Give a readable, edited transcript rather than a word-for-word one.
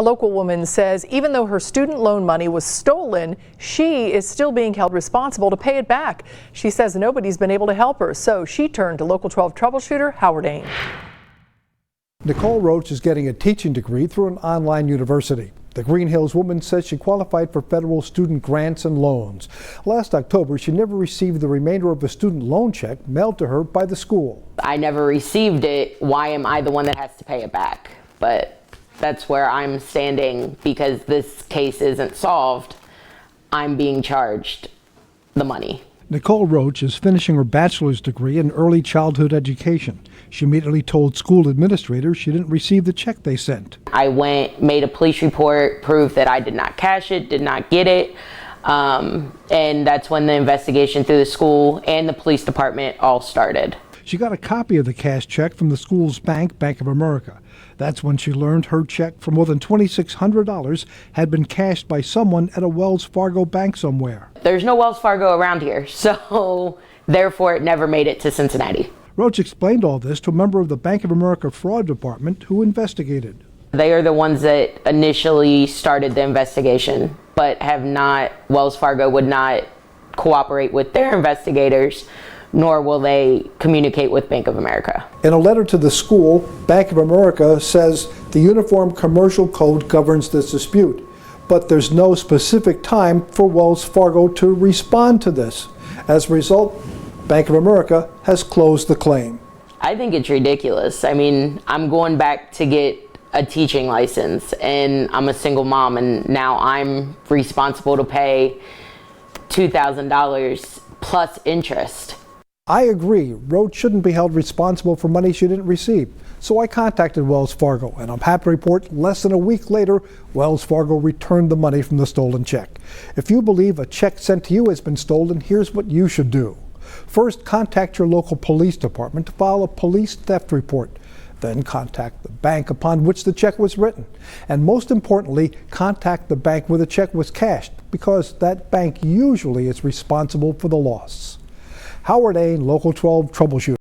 A local woman says even though her student loan money was stolen, she is still being held responsible to pay it back. She says nobody's been able to help her, so she turned to Local 12 troubleshooter Howard Ain. Nicole Roach is getting a teaching degree through an online university. The Greenhills woman says she qualified for federal student grants and loans. Last October, she never received the remainder of a student loan check mailed to her by the school. I never received it. Why am I the one that has to pay it back? But that's where I'm standing because this case isn't solved. I'm being charged the money. Nicole Roach is finishing her bachelor's degree in early childhood education. She immediately told school administrators she didn't receive the check they sent. I went, made a police report, proved that I did not cash it, did not get it. And that's when the investigation through the school and the police department all started. She got a copy of the cash check from the school's bank, Bank of America. That's when she learned her check for more than $2,600 had been cashed by someone at a Wells Fargo bank somewhere. There's no Wells Fargo around here, so therefore it never made it to Cincinnati. Roach explained all this to a member of the Bank of America fraud department who investigated. They are the ones that initially started the investigation, but Wells Fargo would not cooperate with their investigators, nor will they communicate with Bank of America. In a letter to the school, Bank of America says the Uniform Commercial Code governs this dispute, but there's no specific time for Wells Fargo to respond to this. As a result, Bank of America has closed the claim. I think it's ridiculous. I mean, I'm going back to get a teaching license, and I'm a single mom, and now I'm responsible to pay $2,000 plus interest. I agree, Roach shouldn't be held responsible for money she didn't receive. So I contacted Wells Fargo, and I'm happy to report less than a week later, Wells Fargo returned the money from the stolen check. If you believe a check sent to you has been stolen, here's what you should do. First, contact your local police department to file a police theft report. Then contact the bank upon which the check was written. And most importantly, contact the bank where the check was cashed, because that bank usually is responsible for the loss. Howard Ain, Local 12 Troubleshooter.